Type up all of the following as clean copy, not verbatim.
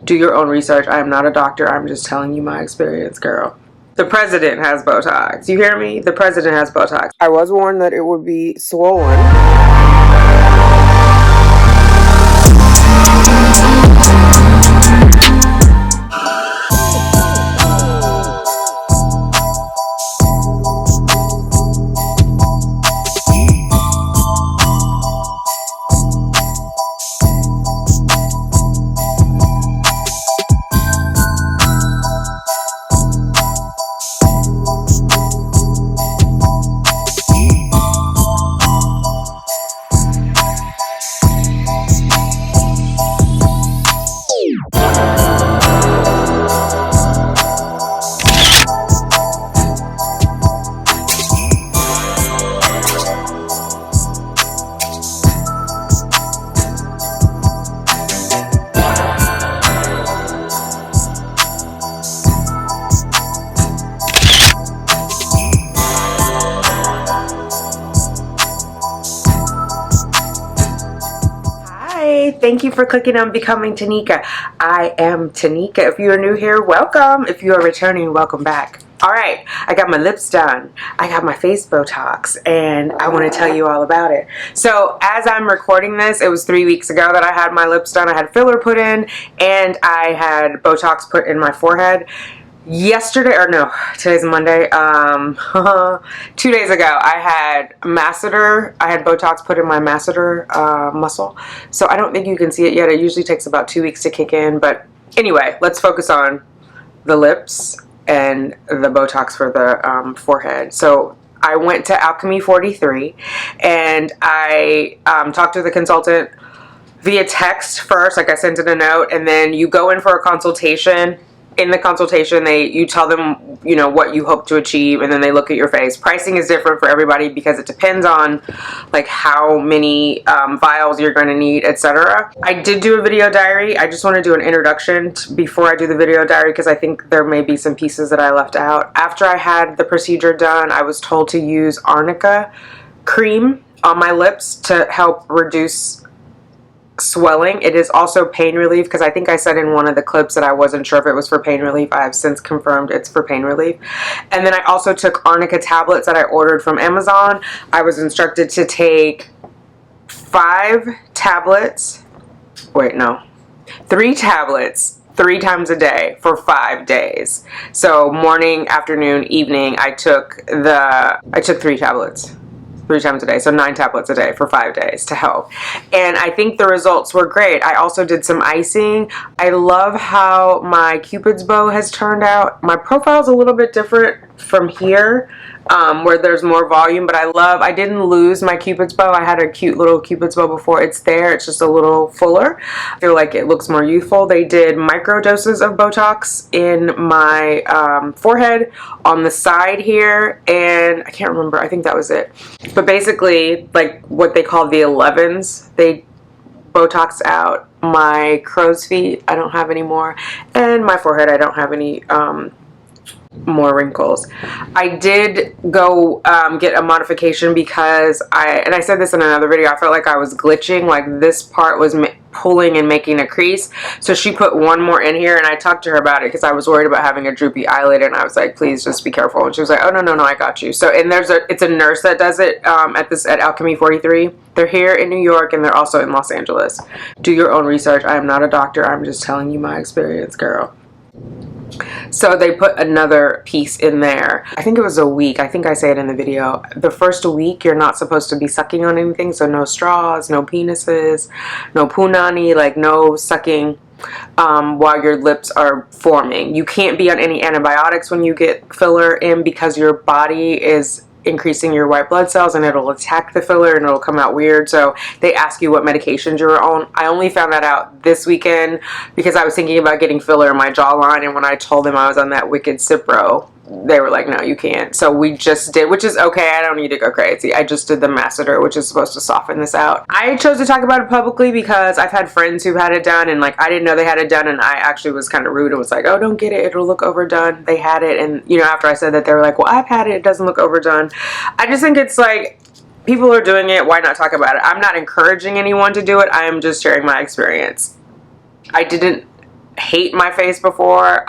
Do your own research. I am not a doctor. I'm just telling you my experience, girl. The president has Botox. You hear me? The president has Botox. I was warned that it would be swollen. Thank you for clicking on Becoming Tanika. I am Tanika. If you are new here, welcome. If you are returning, welcome back. Alright, I got my lips done. I got my face Botox, and I want to tell you all about it. So, as I'm recording this, it was 3 weeks ago that I had my lips done. I had filler put in, and I had Botox put in my forehead. Yesterday, or no, today's Monday, 2 days ago, I had masseter. I had Botox put in my masseter muscle. So I don't think you can see it yet. It usually takes about 2 weeks to kick in. But anyway, let's focus on the lips and the Botox for the forehead. So I went to Alchemy 43, and I talked to the consultant via text first. Like, I sent it a note, and then you go in for a consultation. In the consultation, you tell them, you know, what you hope to achieve, and then they look at your face. Pricing is different for everybody because it depends on like how many vials you're going to need, etc. I did do a video diary. I just want to do an introduction before I do the video diary because I think there may be some pieces that I left out. After I had the procedure done, I was told to use arnica cream on my lips to help reduce swelling. It is also pain relief because I think I said in one of the clips that I wasn't sure if it was for pain relief. I have since confirmed it's for pain relief. And then I also took arnica tablets that I ordered from Amazon. I was instructed to take 3 tablets 3 times a day for 5 days. So morning, afternoon, evening, I took 3 tablets 3 times a day, so 9 tablets a day for 5 days to help. And I think the results were great. I also did some icing. I love how my Cupid's bow has turned out. My profile is a little bit different from here, where there's more volume, but I didn't lose my Cupid's bow. I had a cute little Cupid's bow before. It's there. It's just a little fuller. I feel like it looks more youthful. They did micro doses of Botox in my forehead, on the side here, and I can't remember. I think that was it. But basically, like what they call the 11s, they Botoxed out my crow's feet. I don't have any more, and my forehead, I don't have any more wrinkles. I did go get a modification because I said this in another video, I felt like I was glitching, like this part was pulling and making a crease, so she put one more in here, and I talked to her about it because I was worried about having a droopy eyelid, and I was like, please just be careful, and she was like, oh no, I got you. So, and it's a nurse that does it at Alchemy 43. They're here in New York, and they're also in Los Angeles. Do your own research. I am not a doctor. I'm just telling you my experience, girl. So they put another piece in there. I think it was a week. I think I say it in the video. The first week, you're not supposed to be sucking on anything. So no straws, no penises, no punani, like no sucking while your lips are forming. You can't be on any antibiotics when you get filler in because your body is increasing your white blood cells and it'll attack the filler and it'll come out weird. So they ask you what medications you're on. I only found that out this weekend because I was thinking about getting filler in my jawline, and when I told them I was on that wicked Cipro, they were like, no, you can't. So we just did, which is okay. I don't need to go crazy. I just did the masseter, which is supposed to soften this out. I chose to talk about it publicly because I've had friends who've had it done, and like I didn't know they had it done, and I actually was kind of rude and was like, oh, don't get it, it'll look overdone. They had it, and you know, after I said that, they were like, well, I've had it, it doesn't look overdone. I just think it's like, people are doing it, why not talk about it? I'm not encouraging anyone to do it. I am just sharing my experience. I didn't hate my face before.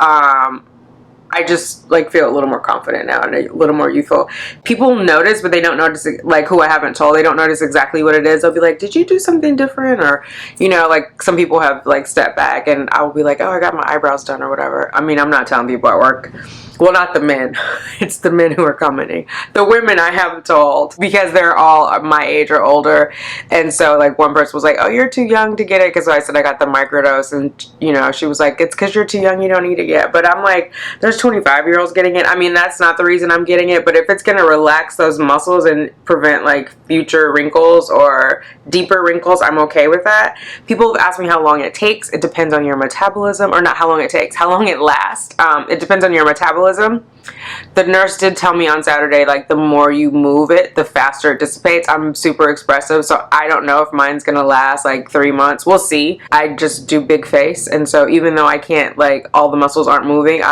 I just like feel a little more confident now and a little more youthful. People notice, but they don't notice, like, who I haven't told, they don't notice exactly what it is. They'll be like, did you do something different? Or, you know, like some people have like stepped back and I'll be like, oh, I got my eyebrows done or whatever. I mean, I'm not telling people at work. Well, not the men. It's the men who are commenting. The women I haven't told because they're all my age or older. And so like one person was like, oh, you're too young to get it, because I said I got the microdose, and you know, she was like, it's because you're too young, you don't need it yet. But I'm like, there's 25-year-olds getting it. I mean, that's not the reason I'm getting it, but if it's gonna relax those muscles and prevent like future wrinkles or deeper wrinkles, I'm okay with that. People have asked me how long it takes. It depends on your metabolism, or not how long it takes, how long it lasts. It depends on your metabolism. The nurse did tell me on Saturday, like, the more you move it, the faster it dissipates. I'm super expressive, so I don't know if mine's gonna last like 3 months. We'll see. I just do big face, and so even though I can't, like, all the muscles aren't moving,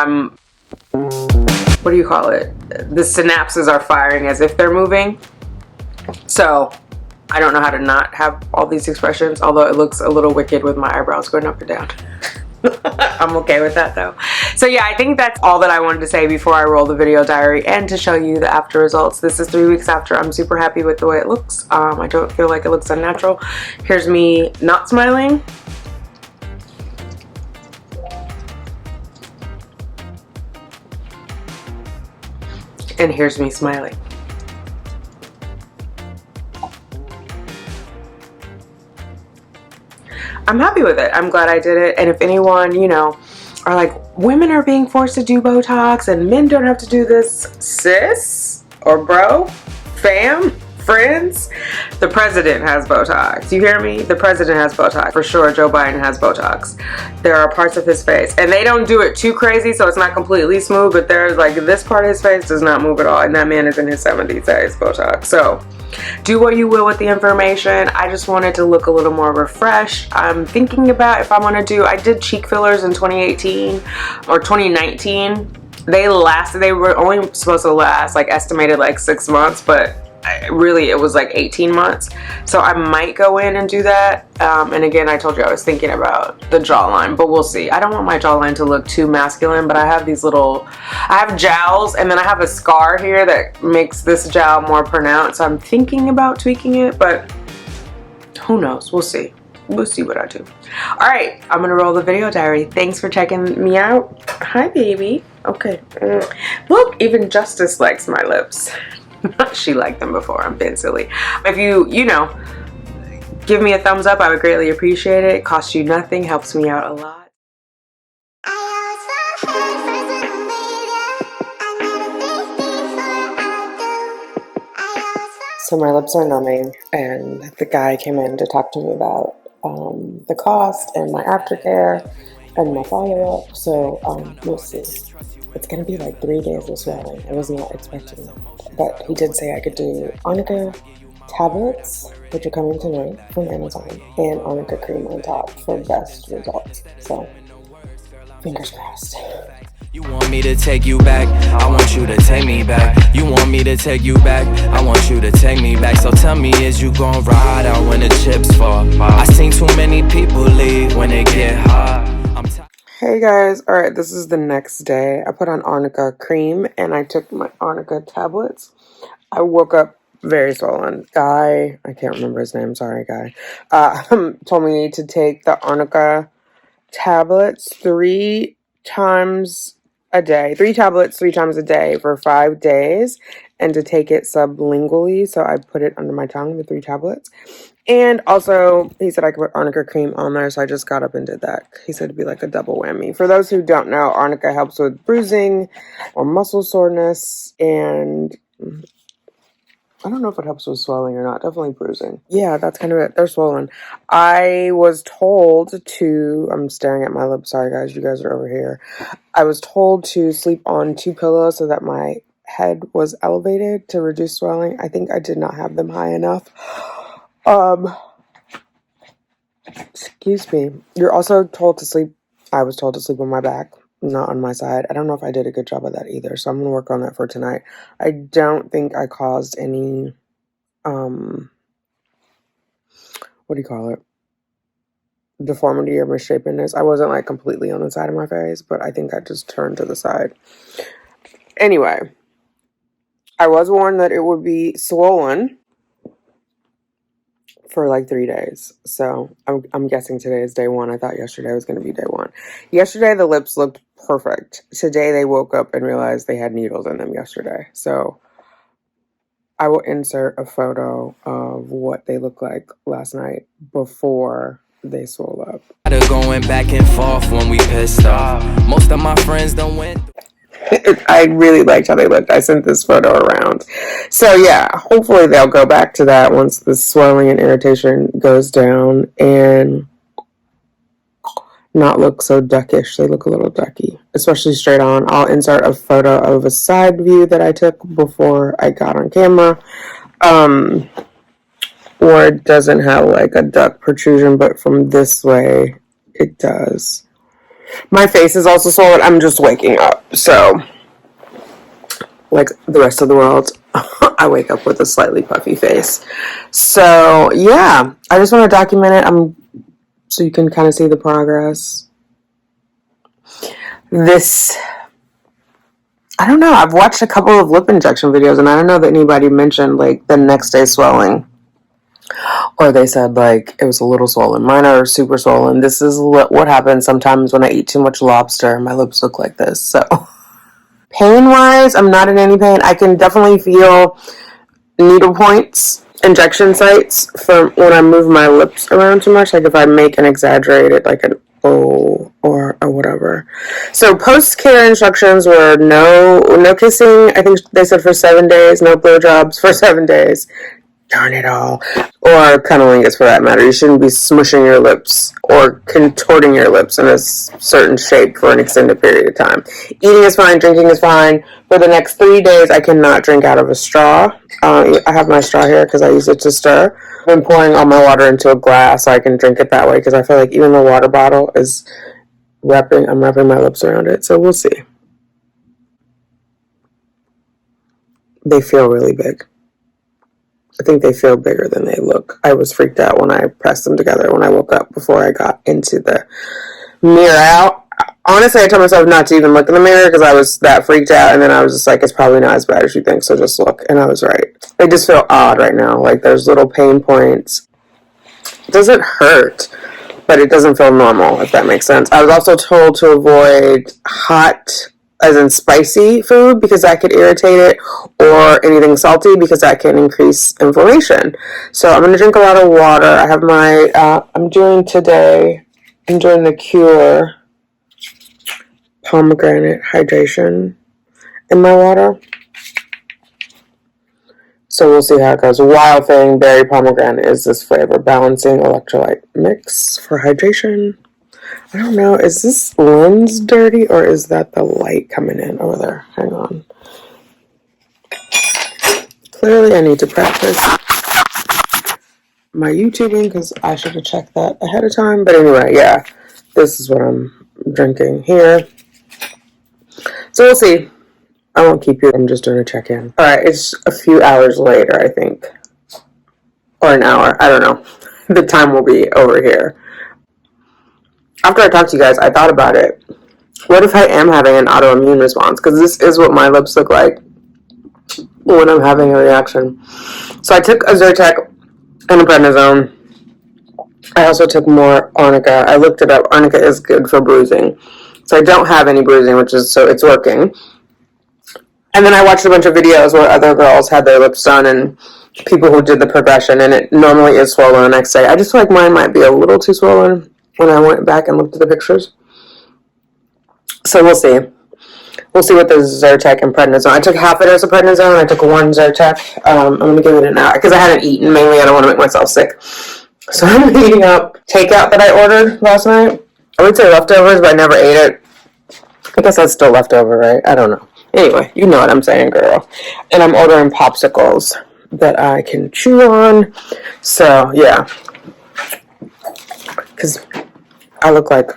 what do you call it? The synapses are firing as if they're moving. So I don't know how to not have all these expressions, although it looks a little wicked with my eyebrows going up and down. I'm okay with that though. So yeah, I think that's all that I wanted to say before I roll the video diary and to show you the after results. This is 3 weeks after. I'm super happy with the way it looks. I don't feel like it looks unnatural. Here's me not smiling. And here's me smiling. I'm happy with it. I'm glad I did it. And if anyone, you know, are like, women are being forced to do Botox and men don't have to do this, sis or bro, fam, friends, the president has Botox. You hear me? The president has Botox. For sure, Joe Biden has Botox. There are parts of his face, and they don't do it too crazy, so it's not completely smooth, but there's like this part of his face does not move at all, and that man is in his 70s that is Botox. So do what you will with the information. I just wanted to look a little more refreshed. I'm thinking about if I want to do, I did cheek fillers in 2018 or 2019. They were only supposed to last like estimated like 6 months, but really it was like 18 months. So I might go in and do that. And again, I told you I was thinking about the jawline, but we'll see. I don't want my jawline to look too masculine, but I have these I have jowls, and then I have a scar here that makes this jowl more pronounced. So I'm thinking about tweaking it, but who knows? We'll see. We'll see what I do. All right, I'm gonna roll the video diary. Thanks for checking me out. Hi, baby. Okay. Look, even Justice likes my lips. She liked them before. I'm being silly. If you know, give me a thumbs up, I would greatly appreciate it. It costs you nothing, helps me out a lot. So my lips are numbing, and the guy came in to talk to me about the cost and my aftercare and my follow-up. So we'll see. It's gonna be like 3 days of swelling. I was not expecting that, but he did say I could do arnica tablets, which are coming tonight from Amazon, and arnica cream on top for best results. So fingers crossed. You want me to take you back, I want you to take me back. You want me to take you back, I want you to take me back. So tell me, is you gon' ride out when the chips fall? I seen too many people leave when they get hot. Hey guys, alright, this is the next day. I put on arnica cream and I took my arnica tablets. I woke up very swollen. Guy, I can't remember his name, sorry guy, told me to take the arnica tablets 3 times a day. 3 tablets 3 times a day for 5 days, and to take it sublingually. So I put it under my tongue, the 3 tablets. And also, he said I could put arnica cream on there, so I just got up and did that. He said it'd be like a double whammy. For those who don't know, arnica helps with bruising or muscle soreness, and I don't know if it helps with swelling or not. Definitely bruising. Yeah, that's kind of it. They're swollen. I was told to, I'm staring at my lips. Sorry guys, you guys are over here. I was told to sleep on 2 pillows so that my head was elevated to reduce swelling. I think I did not have them high enough. Excuse me. You're also told to sleep, I was told to sleep on my back, not on my side. I don't know if I did a good job of that either, so I'm going to work on that for tonight. I don't think I caused any, what do you call it? deformity or misshapenness. I wasn't like completely on the side of my face, but I think I just turned to the side. Anyway, I was warned that it would be swollen for like 3 days. So I'm guessing today is day 1. I thought yesterday was going to be day 1. Yesterday the lips looked perfect. Today they woke up and realized they had needles in them yesterday. So I will insert a photo of what they looked like last night before they swole up. Going back and forth when we pissed off. Most of my friends don't win. I really liked how they looked. I sent this photo around. So yeah, hopefully they'll go back to that once the swelling and irritation goes down and not look so duckish. They look a little ducky, especially straight on. I'll insert a photo of a side view that I took before I got on camera. Or it doesn't have like a duck protrusion, but from this way it does. My face is also swollen. I'm just waking up, so like the rest of the world, I wake up with a slightly puffy face. So yeah, I just want to document it. So you can kind of see the progress. I don't know. I've watched a couple of lip injection videos, and I don't know that anybody mentioned like the next day swelling. Or they said, like, it was a little swollen. Mine are super swollen. This is what happens sometimes when I eat too much lobster. My lips look like this. So, pain-wise, I'm not in any pain. I can definitely feel needle points, injection sites, from when I move my lips around too much. Like, if I make an exaggerated, like, an O or whatever. So, post-care instructions were no kissing. I think they said for 7 days. No blowjobs for 7 days. Darn it all. Or cunnilingus for that matter. You shouldn't be smushing your lips or contorting your lips in a certain shape for an extended period of time. Eating is fine, drinking is fine. For the next 3 days, I cannot drink out of a straw. I have my straw here because I use it to stir. I've been pouring all my water into a glass so I can drink it that way because I feel like even the water bottle is I'm wrapping my lips around it. So we'll see. They feel really big. I think they feel bigger than they look. I was freaked out when I pressed them together when I woke up before I got into the mirror. Honestly, I told myself not to even look in the mirror because I was that freaked out, and then I was just like, it's probably not as bad as you think, so just look. And I was right. They just feel odd right now. Like there's little pain points. It doesn't hurt, but it doesn't feel normal, if that makes sense. I was also told to avoid hot, as in spicy food, because that could irritate it, or anything salty because that can increase inflammation. So I'm going to drink a lot of water. I have I'm doing the Cure pomegranate hydration in my water. So we'll see how it goes. Wild Thing berry pomegranate is this flavor, balancing electrolyte mix for hydration. I don't know, is this lens dirty or is that the light coming in over there? Hang on. Clearly I need to practice my YouTubing because I should have checked that ahead of time. But anyway, yeah, this is what I'm drinking here. So we'll see. I won't keep you. I'm just doing a check-in. Alright, it's a few hours later, I think. Or an hour. I don't know. The time will be over here. After I talked to you guys, I thought about it. What if I am having an autoimmune response? Because this is what my lips look like when I'm having a reaction. So I took a Zyrtec and a prednisone. I also took more arnica. I looked it up. Arnica is good for bruising. So I don't have any bruising, so it's working. And then I watched a bunch of videos where other girls had their lips done and people who did the progression, and it normally is swollen the next day. I just feel like mine might be a little too swollen when I went back and looked at the pictures. So we'll see. We'll see what the Zyrtec and prednisone. I took half a dose of prednisone. I took one Zyrtec. I'm going to give it an hour because I hadn't eaten. Mainly, I don't want to make myself sick. So I'm eating up takeout that I ordered last night. I would say leftovers, but I never ate it. I guess that's still leftover, right? I don't know. Anyway, you know what I'm saying, girl. And I'm ordering popsicles that I can chew on. So, yeah. Because I look like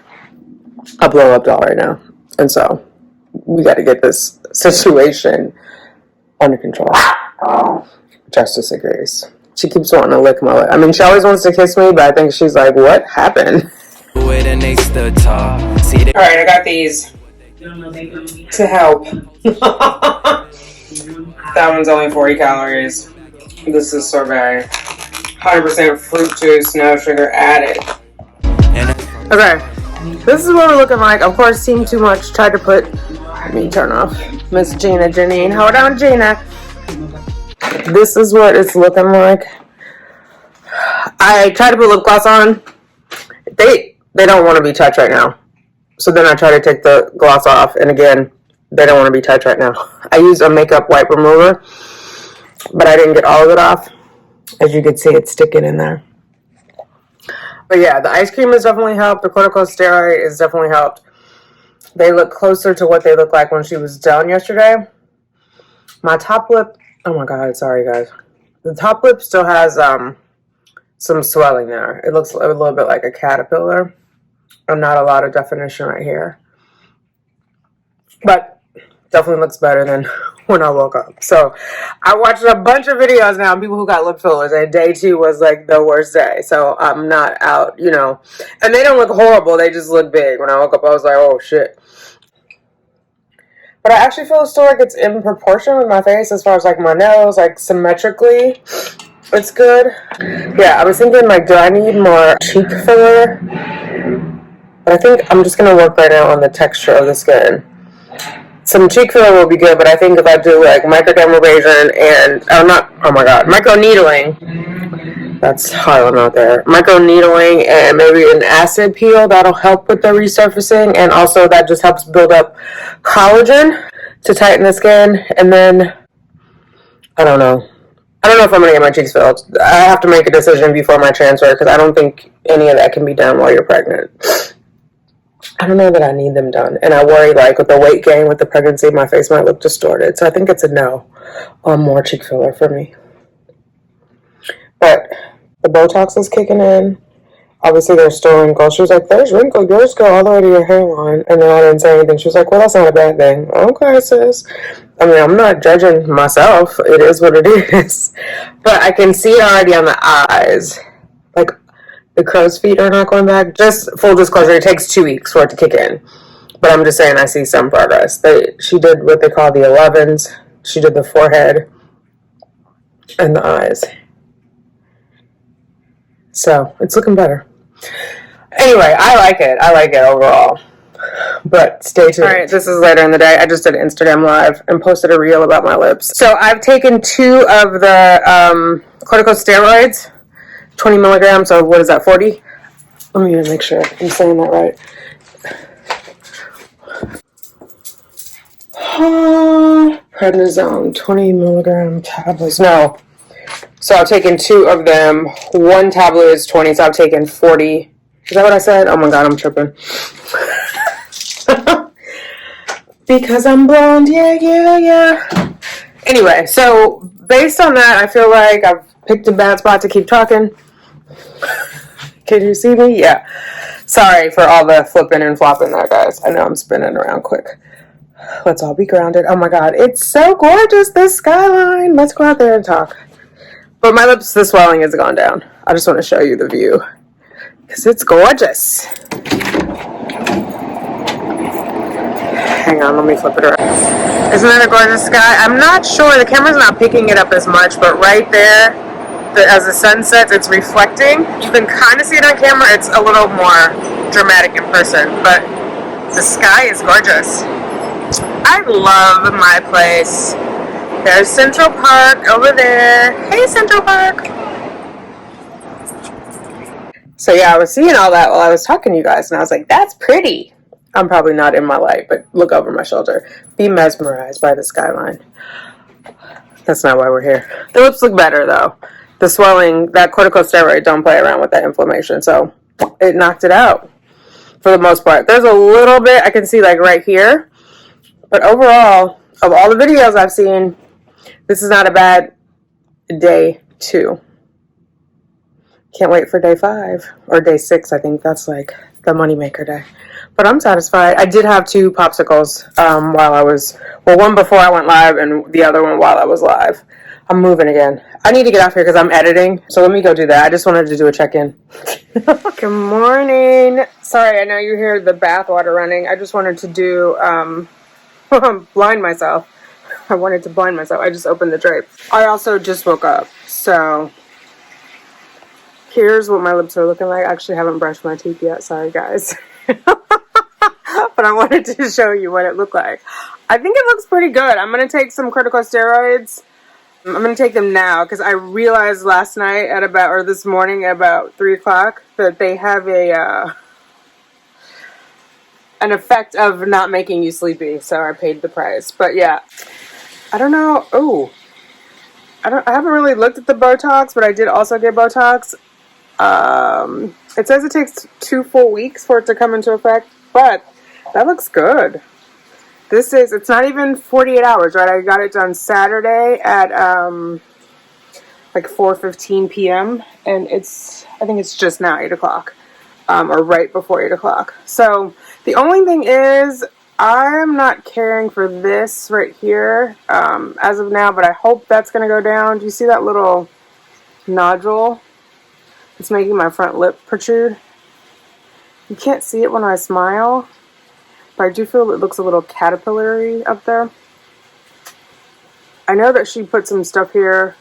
a blow-up doll right now. And so, we got to get this situation under control. Justice agrees. She keeps wanting to lick my lip. I mean, she always wants to kiss me, but I think she's like, what happened? stood tall. See the Alright, I got these to help. That one's only 40 calories. This is sorbet. 100% fruit juice, no sugar added. Okay, this is what we're looking like. Of course, Team Too Much tried to put... Let me turn off. Miss Gina, Janine. Hold on, Gina. This is what it's looking like. I tried to put lip gloss on. They don't want to be touched right now. So then I try to take the gloss off. And again, they don't want to be touched right now. I used a makeup wipe remover, but I didn't get all of it off. As you can see, it's sticking in there. But yeah, the ice cream has definitely helped. The corticosteroid has definitely helped. They look closer to what they looked like when she was done yesterday. My top lip, oh my God, sorry guys. The top lip still has some swelling there. It looks a little bit like a caterpillar. And not a lot of definition right here. But definitely looks better than when I woke up. So I watched a bunch of videos now of people who got lip fillers, and day 2 was like the worst day. So I'm not out, you know. And they don't look horrible. They just look big. When I woke up, I was like, oh shit. But I actually feel still like it's in proportion with my face as far as like my nose, like symmetrically. It's good. Yeah, I was thinking like, do I need more cheek filler? But I think I'm just going to work right now on the texture of the skin. Some cheek filler will be good, but I think if I do like microdermabrasion and, microneedling, that's Harlem out there. Microneedling and maybe an acid peel, that'll help with the resurfacing. And also that just helps build up collagen to tighten the skin. And then, I don't know if I'm going to get my cheeks filled. I have to make a decision before my transfer because I don't think any of that can be done while you're pregnant. I don't know that I need them done. And I worry, like, with the weight gain, with the pregnancy, my face might look distorted. So I think it's a no on more cheek filler for me. But the Botox is kicking in. Obviously, there's still wrinkles. She was like, there's wrinkles. Yours go all the way to your hairline. And then I didn't say anything. She was like, well, that's not a bad thing. Okay, sis. I mean, I'm not judging myself. It is what it is. But I can see it already on the eyes. Like, the crow's feet are not going back. Just full disclosure, it takes 2 weeks for it to kick in. But I'm just saying I see some progress. She did what they call the 11s. She did the forehead and the eyes. So, it's looking better. Anyway, I like it overall. But stay tuned. Alright, this is later in the day. I just did an Instagram live and posted a reel about my lips. So, I've taken 2 of the corticosteroids. 20 milligrams, so what is that, 40? Let me make sure I'm saying that right. Prednisone, 20 milligram tablets. No. So I've taken 2 of them. 1 tablet is 20, so I've taken 40. Is that what I said? Oh my God, I'm tripping. Because I'm blonde, yeah. Anyway, so based on that, I feel like I've picked a bad spot to keep talking. Can you see me? Yeah. Sorry for all the flipping and flopping there, guys. I know I'm spinning around quick. Let's all be grounded. Oh my God, it's so gorgeous, this skyline. Let's go out there and talk. But my lips, the swelling has gone down. I just want to show you the view because it's gorgeous. Hang on, let me flip it around. Isn't that a gorgeous sky? I'm not sure. The camera's not picking it up as much, but right there, as the sun sets, it's reflecting. You can kind of see it on camera. It's a little more dramatic in person, but the sky is gorgeous. I love my place. There's Central Park over there. Hey, Central Park. So yeah, I was seeing all that while I was talking to you guys, and I was like, that's pretty. I'm probably not in my light, but look over my shoulder. Be mesmerized by the skyline. That's not why we're here. The lips look better, though. The swelling, that corticosteroid, don't play around with that inflammation. So it knocked it out for the most part. There's a little bit I can see like right here. But overall, of all the videos I've seen, this is not a bad day 2. Can't wait for day 5 or day 6. I think that's like the moneymaker day. But I'm satisfied. I did have 2 popsicles while I was, well, one before I went live and the other one while I was live. I'm moving again. I need to get off here because I'm editing. So let me go do that. I just wanted to do a check-in. Good morning. Sorry, I know you hear the bath water running. I just wanted to do, blind myself. I wanted to blind myself. I just opened the drape. I also just woke up, so here's what my lips are looking like. I actually haven't brushed my teeth yet. Sorry, guys. But I wanted to show you what it looked like. I think it looks pretty good. I'm going to take some corticosteroids. I'm going to take them now because I realized last night at about, or this morning at about 3 o'clock, that they have an effect of not making you sleepy. So I paid the price. But yeah, I don't know. Oh, I haven't really looked at the Botox, but I did also get Botox. It says it takes 2 full weeks for it to come into effect, but that looks good. It's not even 48 hours, right? I got it done Saturday at, like 4:15 p.m. and I think it's just now 8 o'clock, or right before 8 o'clock. So the only thing is, I'm not caring for this right here, as of now, but I hope that's going to go down. Do you see that little nodule? It's making my front lip protrude. You can't see it when I smile, but I do feel it looks a little caterpillary up there. I know that she put some stuff here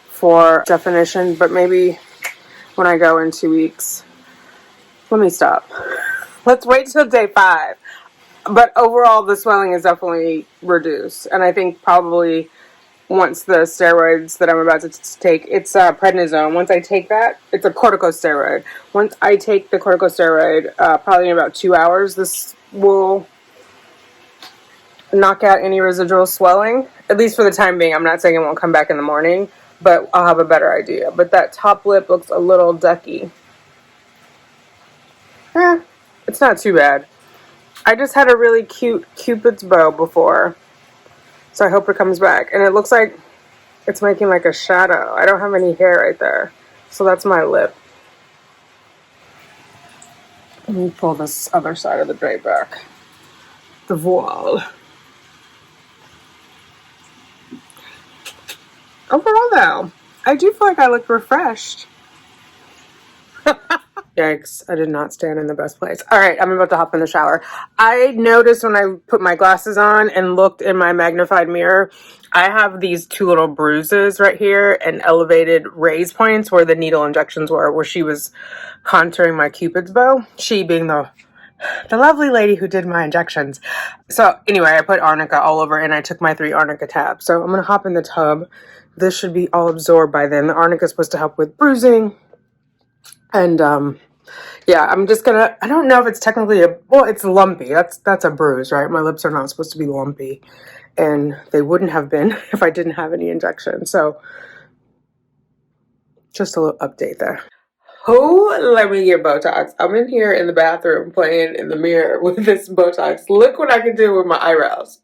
for definition, but maybe when I go in 2 weeks. Let me stop. Let's wait till day 5. But overall, the swelling is definitely reduced. And I think probably once the steroids that I'm about to take, it's prednisone. Once I take that, it's a corticosteroid. Once I take the corticosteroid, probably in about 2 hours, this will knock out any residual swelling. At least for the time being. I'm not saying it won't come back in the morning, but I'll have a better idea. But that top lip looks a little ducky. It's not too bad. I just had a really cute Cupid's bow before, so I hope it comes back. And it looks like it's making like a shadow. I don't have any hair right there, so that's my lip. Let me pull this other side of the drape back. The voile. Overall, though, I do feel like I look refreshed. Yikes, I did not stand in the best place. All right, I'm about to hop in the shower. I noticed when I put my glasses on and looked in my magnified mirror, I have these 2 little bruises right here and elevated raise points where the needle injections were, where she was contouring my Cupid's bow. She being the lovely lady who did my injections. So anyway, I put arnica all over and I took my 3 arnica tabs. So I'm going to hop in the tub. This should be all absorbed by then. The arnica is supposed to help with bruising. And yeah, I'm just gonna, I don't know if it's technically well, it's lumpy. That's a bruise, right? My lips are not supposed to be lumpy. And they wouldn't have been if I didn't have any injections. So just a little update there. Oh, let me get Botox. I'm in here in the bathroom playing in the mirror with this Botox. Look what I can do with my eyebrows.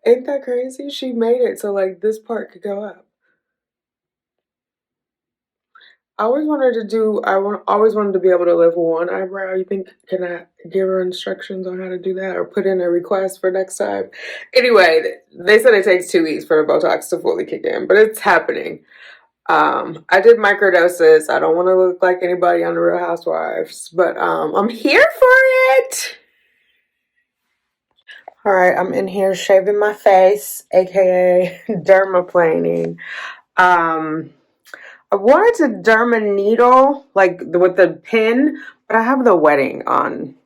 Ain't that crazy? She made it so like this part could go up. I always wanted to be able to lift one eyebrow. You think, can I give her instructions on how to do that or put in a request for next time? Anyway, they said it takes 2 weeks for the Botox to fully kick in, but it's happening. I did microdoses. I don't want to look like anybody on the Real Housewives, but I'm here for it. All right, I'm in here shaving my face, aka dermaplaning. I wanted to derma needle, like with the pin, but I have the wedding on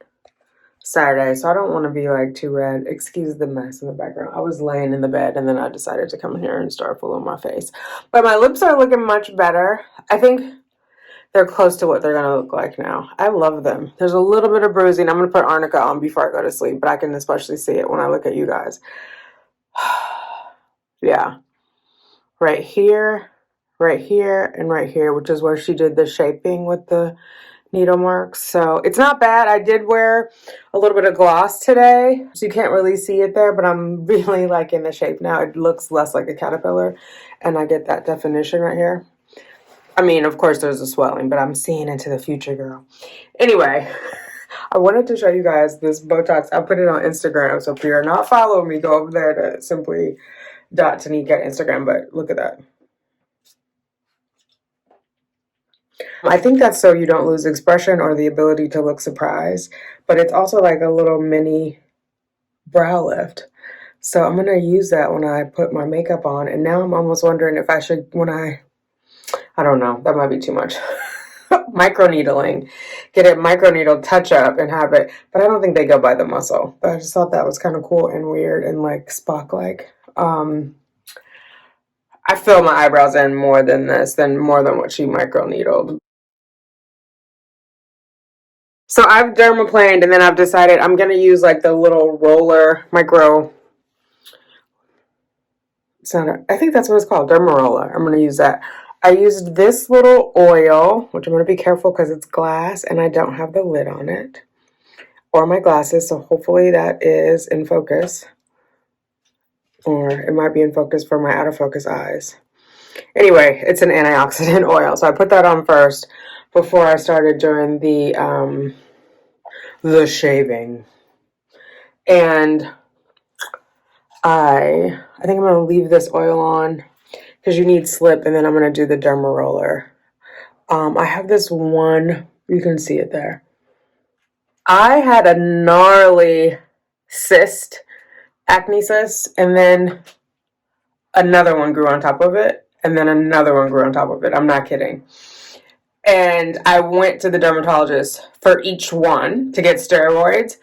Saturday, so I don't want to be like too red. Excuse the mess in the background. I was laying in the bed and then I decided to come here and start fooling my face. But my lips are looking much better. I think they're close to what they're going to look like now. I love them. There's a little bit of bruising. I'm going to put arnica on before I go to sleep, but I can especially see it when I look at you guys. Yeah. Right here, and right here, which is where she did the shaping with the needle marks. So it's not bad. I did wear a little bit of gloss today, so you can't really see it there, but I'm really liking the shape now. It looks less like a caterpillar, and I get that definition right here. I mean, of course, there's a swelling, but I'm seeing into the future, girl. Anyway, I wanted to show you guys this Botox. I'll put it on Instagram, so if you're not following me, go over there to simply.Tanika Instagram, but look at that. I think that's so you don't lose expression or the ability to look surprised, but it's also like a little mini brow lift. So I'm going to use that when I put my makeup on. And now I'm almost wondering if I should, I don't know, that might be too much. Microneedling, get a microneedle touch up and have it, but I don't think they go by the muscle. But I just thought that was kind of cool and weird and like Spock-like. I fill my eyebrows in more than what she microneedled. So I've dermaplaned and then I've decided I'm going to use like the little roller I think that's what it's called, derma roller. I'm going to use that. I used this little oil, which I'm going to be careful because it's glass and I don't have the lid on it or my glasses, so hopefully that is in focus, or it might be in focus for my out of focus eyes. Anyway, it's an antioxidant oil, so I put that on first before I started doing the shaving. And I think I'm going to leave this oil on because you need slip, and then I'm going to do the derma roller. I have this one, you can see it there. I had a gnarly acne cyst, and then another one grew on top of it, and then another one grew on top of it. I'm not kidding. And I went to the dermatologist for each one to get steroids.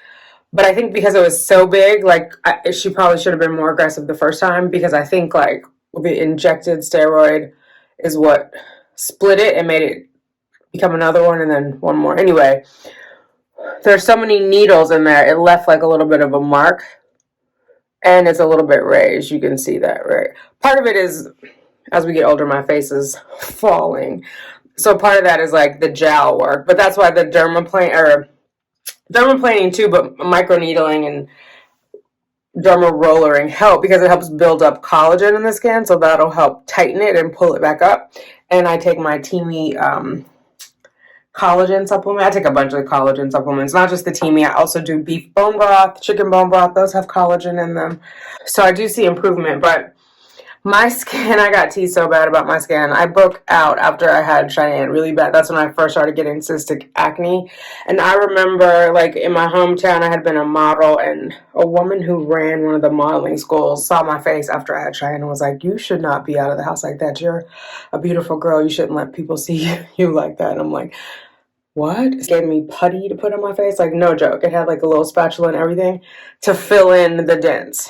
But I think because it was so big, like, she probably should have been more aggressive the first time, because I think, like, the injected steroid is what split it and made it become another one and then one more. Anyway, there's so many needles in there, it left, like, a little bit of a mark. And it's a little bit raised. You can see that, right? Part of it is, as we get older, my face is falling. So part of that is, like, the gel work. But that's why the dermaplaning too, but microneedling and derma rollering help, because it helps build up collagen in the skin, so that'll help tighten it and pull it back up. And I take my Teamy collagen supplement. I take a bunch of collagen supplements, not just the Teamy. I also do beef bone broth, chicken bone broth. Those have collagen in them. So I do see improvement, but my skin, I got teased so bad about my skin. I broke out after I had Cheyenne really bad. That's when I first started getting cystic acne. And I remember, like, in my hometown, I had been a model, and a woman who ran one of the modeling schools saw my face after I had Cheyenne and was like, "You should not be out of the house like that. You're a beautiful girl. You shouldn't let people see you like that." And I'm like, what? It gave me putty to put on my face. Like, no joke. It had like a little spatula and everything to fill in the dents.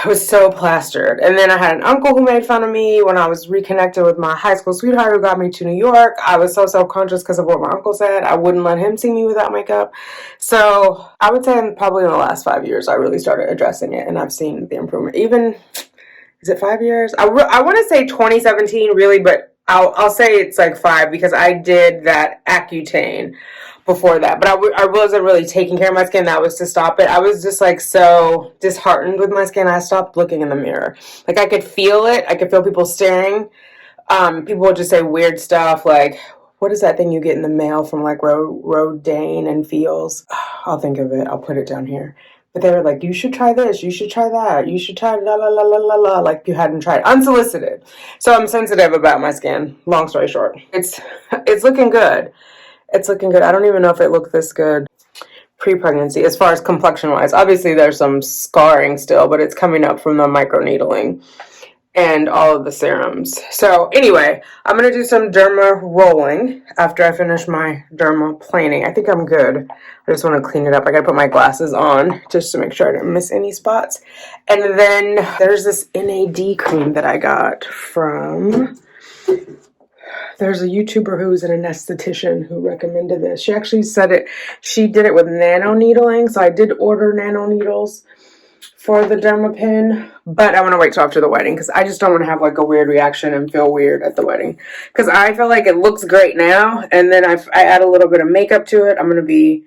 It was so plastered. And then I had an uncle who made fun of me when I was reconnected with my high school sweetheart who got me to New York. I was so self-conscious because of what my uncle said. I wouldn't let him see me without makeup. So I would say probably in the last 5 years, I really started addressing it, and I've seen the improvement. Even, is it 5 years? I want to say 2017 really, but I'll say it's like 5, because I did that Accutane before that, but I wasn't really taking care of my skin. That was to stop it. I was just like so disheartened with my skin. I stopped looking in the mirror. Like, I could feel it. I could feel people staring. People would just say weird stuff like, what is that thing you get in the mail from like Rodane and Feels? I'll think of it. I'll put it down here. But they were like, you should try this. You should try that. You should try la la la la la la. Like you hadn't tried. Unsolicited. So I'm sensitive about my skin. Long story short. It's looking good. It's looking good. I don't even know if it looked this good pre-pregnancy as far as complexion-wise. Obviously, there's some scarring still, but it's coming up from the microneedling and all of the serums. So anyway, I'm going to do some derma rolling after I finish my derma planing. I think I'm good. I just want to clean it up. I got to put my glasses on just to make sure I didn't miss any spots. And then there's this NAD cream that I got from... There's a YouTuber who's an anesthetician who recommended this. She actually said it. She did it with nano needling, so I did order nano needles for the Dermapen, but I want to wait till after the wedding because I just don't want to have like a weird reaction and feel weird at the wedding. Because I feel like it looks great now, and then I add a little bit of makeup to it. I'm going to be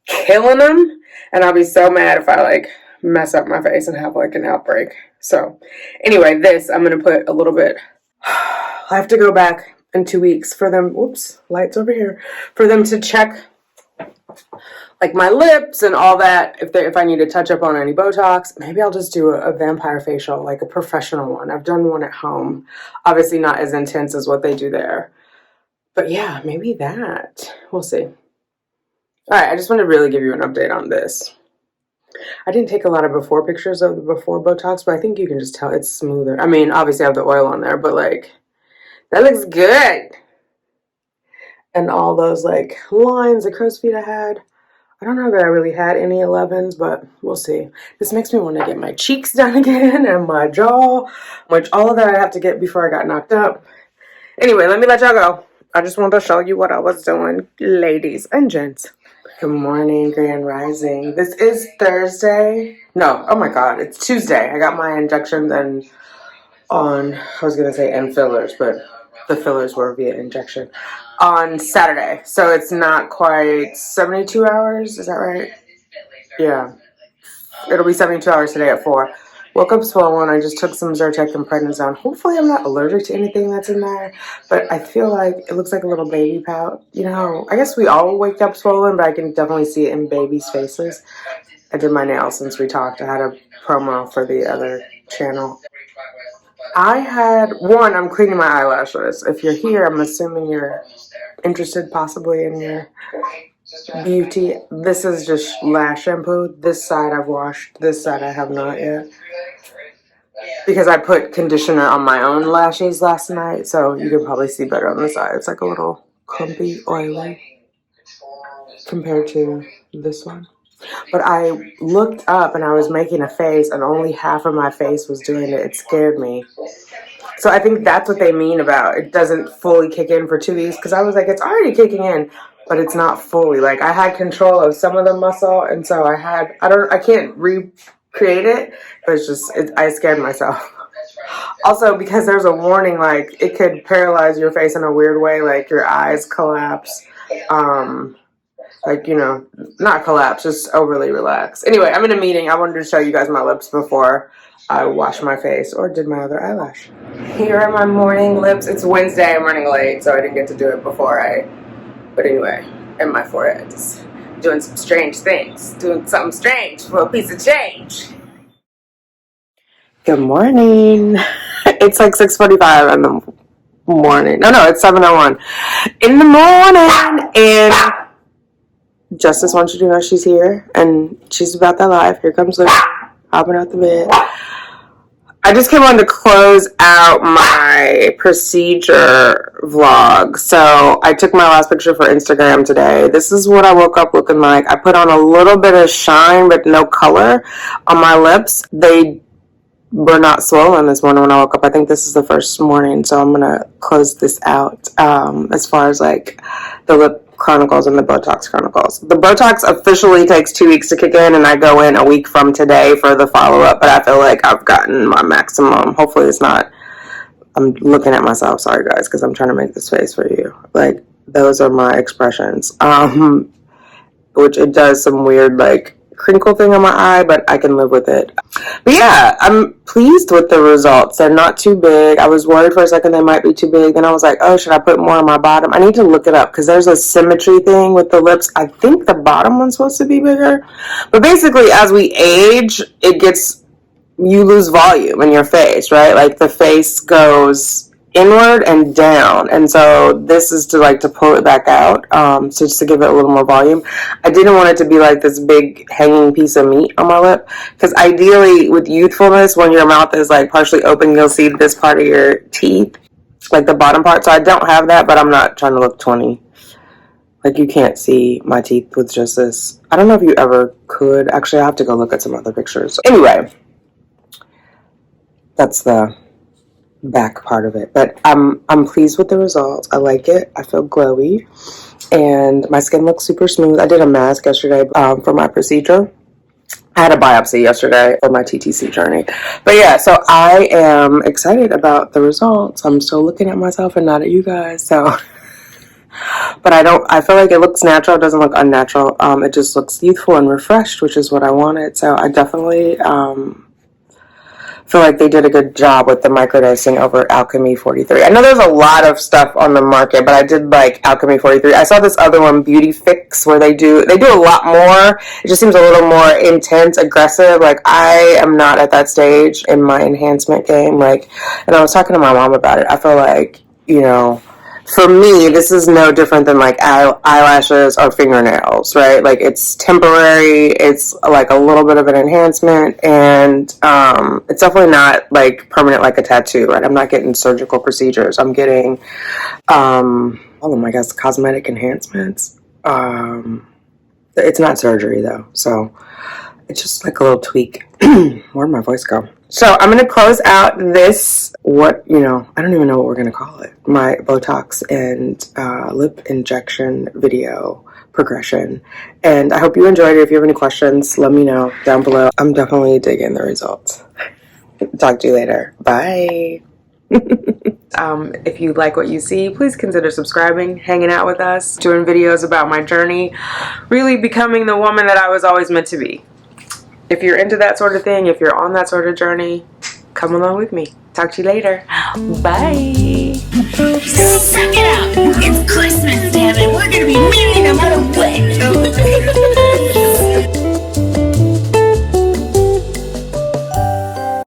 killing them, and I'll be so mad if I like mess up my face and have like an outbreak. So anyway, this I'm going to put a little bit. I have to go back in 2 weeks for them, whoops, lights over here, for them to check like my lips and all that. If I need to touch up on any Botox, maybe I'll just do a vampire facial, like a professional one. I've done one at home. Obviously not as intense as what they do there. But yeah, maybe that. We'll see. All right, I just want to really give you an update on this. I didn't take a lot of before pictures of the before Botox, but I think you can just tell it's smoother. I mean, obviously I have the oil on there, but like, that looks good. And all those like lines, the crow's feet I had. I don't know that I really had any 11s, but we'll see. This makes me want to get my cheeks done again and my jaw, which all of that I have to get before I got knocked up. Anyway, let me let y'all go. I just wanted to show you what I was doing, ladies and gents. Good morning, Grand Rising. This is Thursday. No, oh my God, it's Tuesday. I got my injections and I was going to say and fillers, but the fillers were via injection on Saturday. So it's not quite 72 hours. Is that right? Yeah. It'll be 72 hours today at 4. Woke up swollen. I just took some Zyrtec and prednisone. Hopefully I'm not allergic to anything that's in there. But I feel like it looks like a little baby pout. You know, I guess we all wake up swollen, but I can definitely see it in babies' faces. I did my nails since we talked. I had a promo for the other channel. I had one, I'm cleaning my eyelashes. If you're here, I'm assuming you're interested possibly in your beauty. This is just lash shampoo. This side I've washed. This side I have not yet. Because I put conditioner on my own lashes last night, so you can probably see better on the side. It's like a little clumpy, oily compared to this one. But I looked up and I was making a face and only half of my face was doing it. It scared me. So I think that's what they mean about it doesn't fully kick in for 2 weeks, because I was like, it's already kicking in, but it's not fully. Like, I had control of some of the muscle, and so I can't recreate it, but it's just, I scared myself. Also, because there's a warning, like, it could paralyze your face in a weird way, like your eyes collapse, like, you know, not collapse, just overly relax. Anyway, I'm in a meeting. I wanted to show you guys my lips before I washed my face or did my other eyelash. Here are my morning lips. It's Wednesday. I'm running late, so I didn't get to do it before but anyway, and my forehead. Just doing some strange things. Doing something strange for a piece of change. Good morning. It's like 6:45 in the morning. No, it's 7:01 in the morning, and Justice wants you to know she's here, and she's about that life. Here comes Lucy, hopping out the bed. I just came on to close out my procedure vlog. So I took my last picture for Instagram today. This is what I woke up looking like. I put on a little bit of shine, but no color on my lips. They were not swollen this morning when I woke up. I think this is the first morning, so I'm going to close this out as far as like the lip chronicles and the Botox chronicles. The Botox officially takes 2 weeks to kick in, and I go in a week from today for the follow-up, but I feel like I've gotten my maximum. Hopefully it's not. I'm looking at myself, sorry guys, because I'm trying to make this face for you. Like, those are my expressions. Which it does some weird like crinkle thing on my eye, but I can live with it. But yeah, I'm pleased with the results. They're not too big. I was worried for a second they might be too big. Then I was like, oh, should I put more on my bottom? I need to look it up because there's a symmetry thing with the lips. I think the bottom one's supposed to be bigger. But basically, as we age, you lose volume in your face, right? Like the face goes inward and down, and so this is to pull it back out, so just to give it a little more volume. I didn't want it to be like this big hanging piece of meat on my lip, because ideally with youthfulness, when your mouth is like partially open, you'll see this part of your teeth, like the bottom part. So I don't have that, but I'm not trying to look 20. Like, you can't see my teeth with just this. I don't know if you ever could. Actually, I have to go look at some other pictures. Anyway, that's the back part of it, but I'm pleased with the results. I like it. I feel glowy, and my skin looks super smooth. I did a mask yesterday for my procedure. I had a biopsy yesterday for my TTC journey, but yeah, so I am excited about the results. I'm still looking at myself and not at you guys, so but I feel like it looks natural. It doesn't look unnatural. It just looks youthful and refreshed, which is what I wanted. So I definitely feel like they did a good job with the microdosing over Alchemy 43. I know there's a lot of stuff on the market, but I did like Alchemy 43. I saw this other one, Beauty Fix, where they do a lot more. It just seems a little more intense, aggressive. Like, I am not at that stage in my enhancement game. Like, and I was talking to my mom about it. I feel like, you know, for me, this is no different than like eyelashes or fingernails, right? Like, it's temporary. It's like a little bit of an enhancement, and it's definitely not like permanent like a tattoo, right? I'm not getting surgical procedures. I'm getting, oh my gosh, cosmetic enhancements. It's not surgery though, so it's just like a little tweak. Where'd my voice go? So I'm going to close out this, I don't even know what we're going to call it. My Botox and lip injection video progression. And I hope you enjoyed it. If you have any questions, let me know down below. I'm definitely digging the results. Talk to you later. Bye. If you like what you see, please consider subscribing, hanging out with us, doing videos about my journey, really becoming the woman that I was always meant to be. If you're into that sort of thing, if you're on that sort of journey, come along with me. Talk to you later. Bye. Suck it up. It's Christmas, damn it.